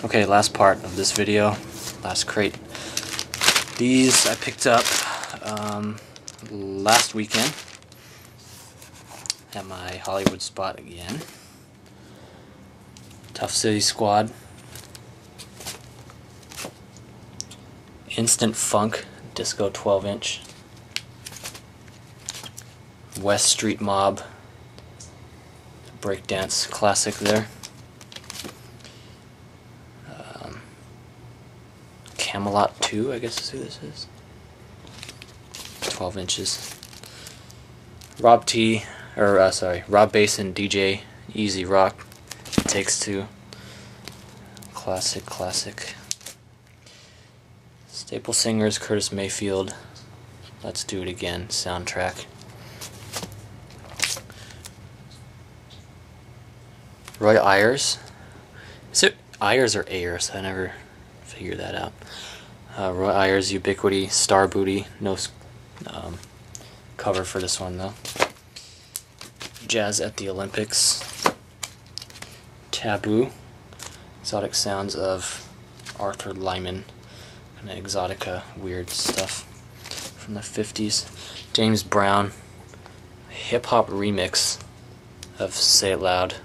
Okay, last part of this video, last crate. These I picked up last weekend at my Hollywood spot again. Tough City Squad. Instant Funk Disco 12-inch. West Street Mob breakdance classic there. Camelot 2, I guess is who this is. 12 inches. Rob Basin DJ Easy Rock Takes Two. Classic. Staple Singers Curtis Mayfield Let's Do It Again soundtrack. Roy Ayers. Is it Ayers or Ayers? I never figured that out. Roy Ayers, Ubiquity, Star Booty. No cover for this one though. Jazz at the Olympics. Taboo. Exotic Sounds of Arthur Lyman. Kind of exotica, weird stuff from the 50s. James Brown. Hip hop remix of Say It Loud.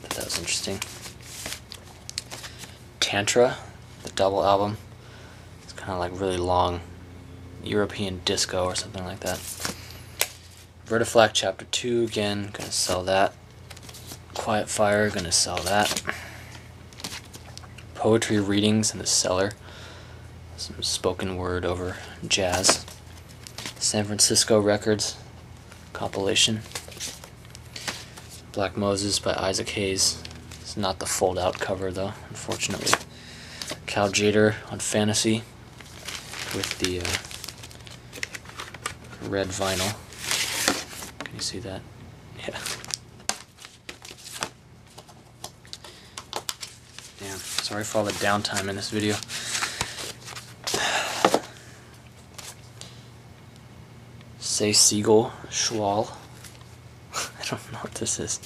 That was interesting. Tantra, the double album. It's kind of like really long European disco or something like that. Vertiflac Chapter 2, again, gonna sell that. Quiet Fire, gonna sell that. Poetry readings in the cellar. Some spoken word over jazz. San Francisco Records compilation. Black Moses by Isaac Hayes. It's not the fold-out cover though, unfortunately. Cal Jader on Fantasy with the red vinyl. Can you see that? Yeah. Damn, sorry for all the downtime in this video. Say Siegel Schwal. I don't know what this is.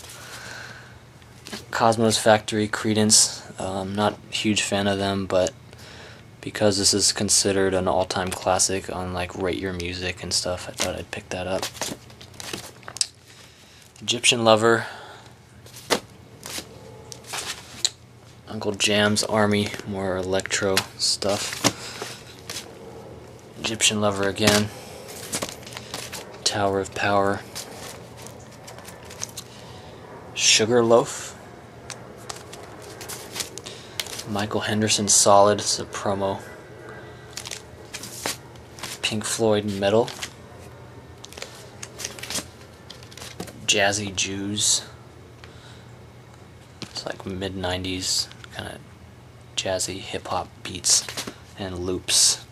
Cosmos Factory, Credence. Not a huge fan of them, but because this is considered an all-time classic on like Rate Your Music and stuff, I thought I'd pick that up. Egyptian Lover. Uncle Jam's Army, more electro stuff. Egyptian Lover again. Tower of Power. Sugarloaf. Michael Henderson Solid, it's a promo. Pink Floyd Metal. Jazzy Jews. It's like mid-90s kind of jazzy hip-hop beats and loops.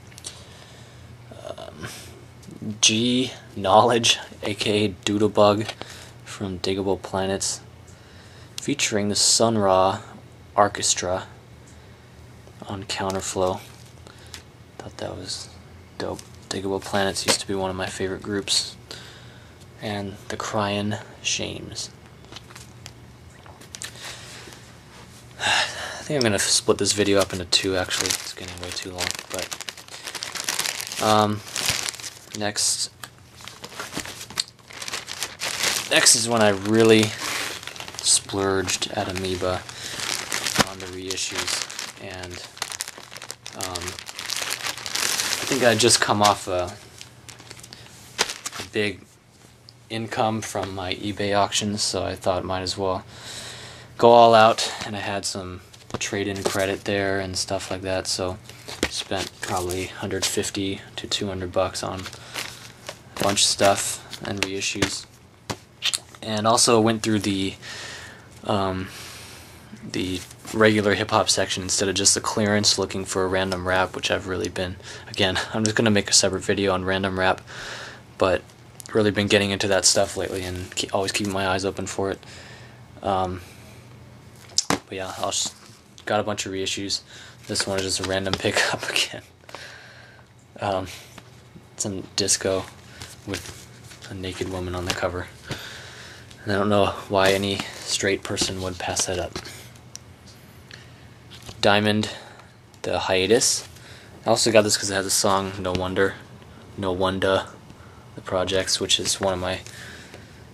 G Knowledge, aka Doodlebug from Diggable Planets, featuring the Sun Ra Orchestra on Counterflow. Thought that was dope. Diggable Planets used to be one of my favorite groups. And the Cryin' Shames. I think I'm gonna split this video up into two actually. It's getting way too long. But next is when I really splurged at Amoeba on the reissues, and I think I just come off a big income from my eBay auctions, so I thought might as well go all out, and I had some trade-in credit there and stuff like that, so spent probably $150 to $200 on a bunch of stuff and reissues. And also went through the regular hip-hop section instead of just the clearance, looking for random rap, which I've really been, again, I'm just going to make a separate video on random rap, but really been getting into that stuff lately and always keeping my eyes open for it. But yeah, got a bunch of reissues. This one is just a random pickup again. Some disco with a naked woman on the cover. And I don't know why any straight person would pass that up. Diamond, the hiatus. I also got this because it has a song, No Wonder, the Projects, which is one of my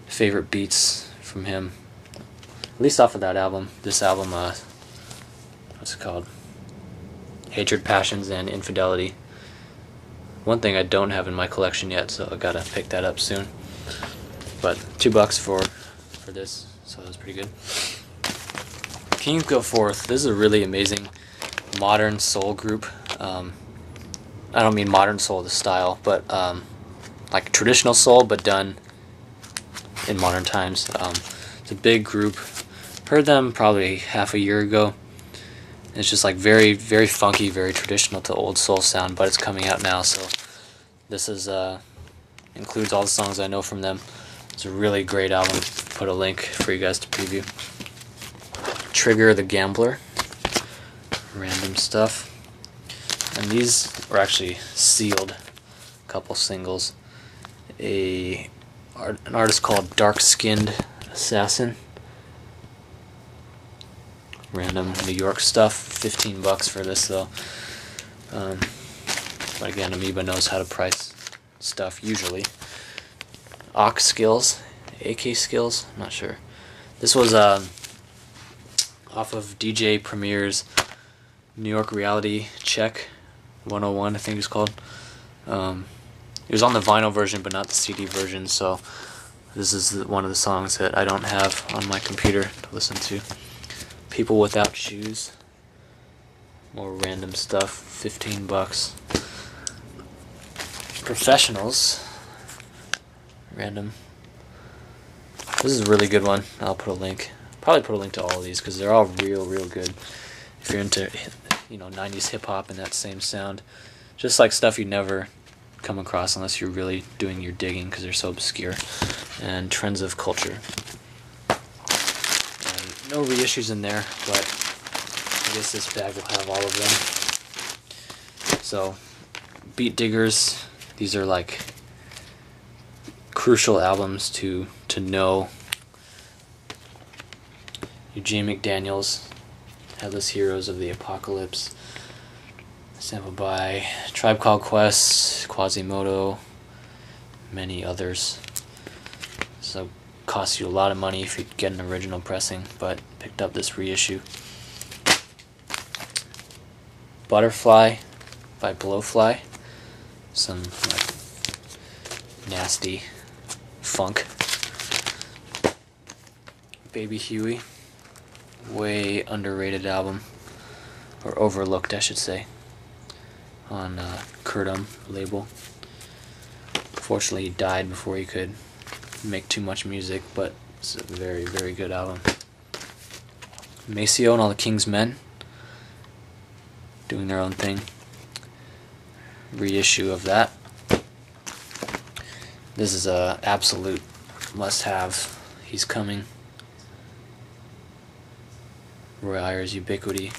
favorite beats from him. At least off of that album. This album, what's it called? Hatred, Passions, and Infidelity. One thing I don't have in my collection yet, so I gotta pick that up soon. But $2 for this, so that's pretty good. Kings Go Forth. This is a really amazing modern soul group. I don't mean modern soul the style, but like traditional soul, but done in modern times. It's a big group. Heard them probably half a year ago. It's just like very, very funky, very traditional to old soul sound, but it's coming out now, so this is includes all the songs I know from them. It's a really great album. Put a link for you guys to preview. Trigger the Gambler. Random stuff. And these were actually sealed. A couple singles. An artist called Dark Skinned Assassin. Random New York stuff. $15 for this though. But again, Amoeba knows how to price stuff usually. AK Skills. I'm not sure. This was off of DJ Premier's New York Reality Check 101, I think it's called. It was on the vinyl version, but not the CD version, so this is one of the songs that I don't have on my computer to listen to. People Without Shoes. More random stuff. $15. Professionals. Random. This is a really good one. I'll put a link. Probably put a link to all of these because they're all real good. If you're into, 90s hip hop and that same sound, just like stuff you never come across unless you're really doing your digging because they're so obscure. And Trends of Culture. And no reissues in there, but I guess this bag will have all of them. So, Beat Diggers. These are like crucial albums to know. Eugene McDaniel's Headless Heroes of the Apocalypse, sampled by Tribe Called Quest, Quasimodo, many others. So costs you a lot of money if you get an original pressing, but picked up this reissue. Butterfly by Blowfly, some like nasty funk. Baby Huey, way underrated album, or overlooked I should say, on Kurtum label. Fortunately he died before he could make too much music, but it's a very, very good album. Maceo and All the King's Men, doing their own thing. Reissue of that. This is a absolute must-have. He's Coming. Roy Ayers, Ubiquity.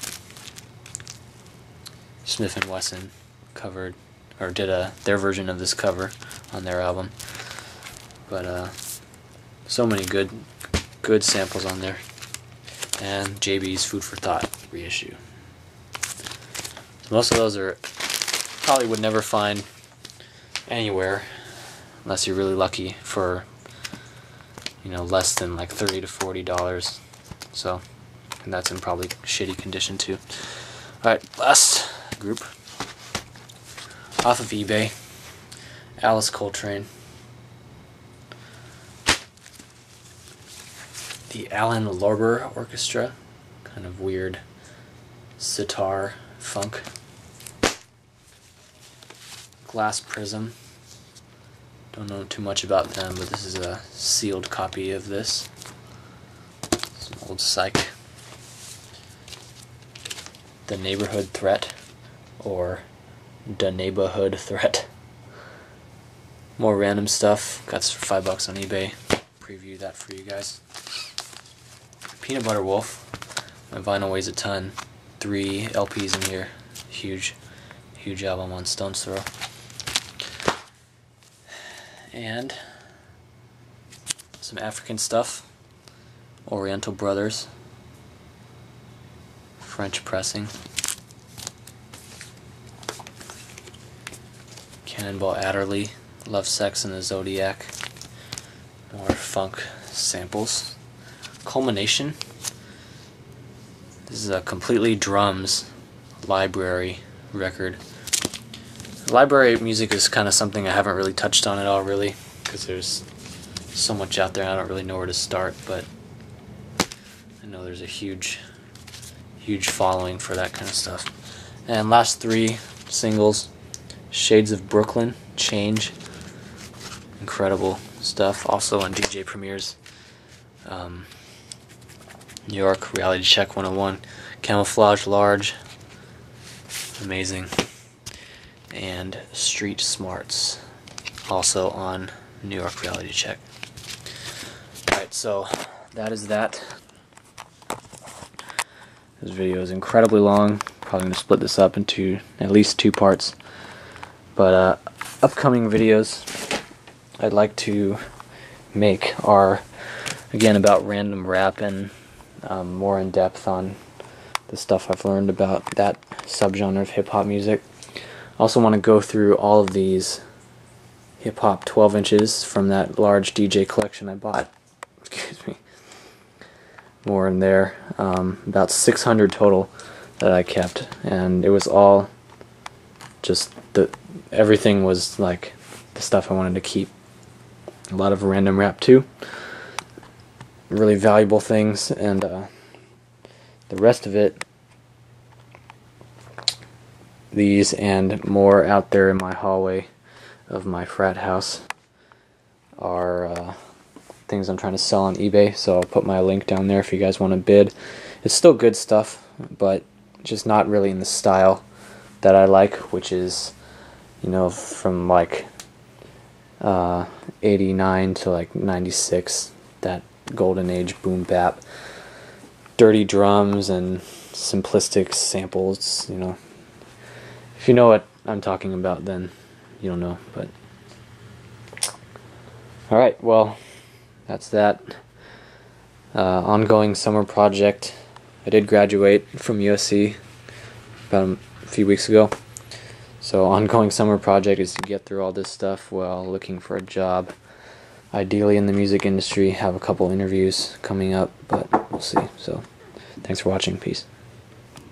Smith & Wesson covered, or did their version of this cover on their album. But so many good samples on there. And JB's Food for Thought reissue. So most of those are probably would never find anywhere unless you're really lucky for less than like $30 to $40. So, and that's in probably shitty condition too. Alright, last group off of eBay. Alice Coltrane. The Alan Lorber Orchestra, kind of weird sitar funk. Glass Prism. Don't know too much about them, but this is a sealed copy of this. Some old psych. The Neighborhood Threat, or The Neighborhood Threat. More random stuff. Got this for $5 on eBay. Preview that for you guys. Peanut Butter Wolf. My vinyl weighs a ton. 3 LPs in here. Huge album on Stone's Throw. And some African stuff. Oriental Brothers. French pressing. Cannonball Adderley, Love, Sex, and the Zodiac. More funk samples. Culmination. This is a completely drums library record. Library music is kind of something I haven't really touched on at all, really, because there's so much out there and I don't really know where to start, but I know there's a huge following for that kind of stuff. And last three singles: Shades of Brooklyn, Change, incredible stuff, also on DJ Premier's New York, Reality Check 101, Camouflage Large, amazing, and Street Smarts, also on New York Reality Check. Alright, so that is that. This video is incredibly long, probably going to split this up into at least 2 parts, but upcoming videos I'd like to make are, again, about random rap and more in depth on the stuff I've learned about that subgenre of hip-hop music. I also want to go through all of these hip-hop 12 inches from that large DJ collection I bought. Excuse me. More in there. About 600 total that I kept, and it was all just everything was like the stuff I wanted to keep. A lot of random rap too. Really valuable things, and the rest of it, these and more out there in my hallway of my frat house, are things I'm trying to sell on eBay, so I'll put my link down there if you guys want to bid. It's still good stuff, but just not really in the style that I like, which is, you know, from like 89 to like 96, that golden age boom bap, dirty drums and simplistic samples. You know, if you know what I'm talking about, then you'll know. But alright, well, that's that. Ongoing summer project. I did graduate from USC about a few weeks ago, so ongoing summer project is to get through all this stuff while looking for a job, ideally in the music industry. Have a couple interviews coming up, but we'll see. So thanks for watching. Peace.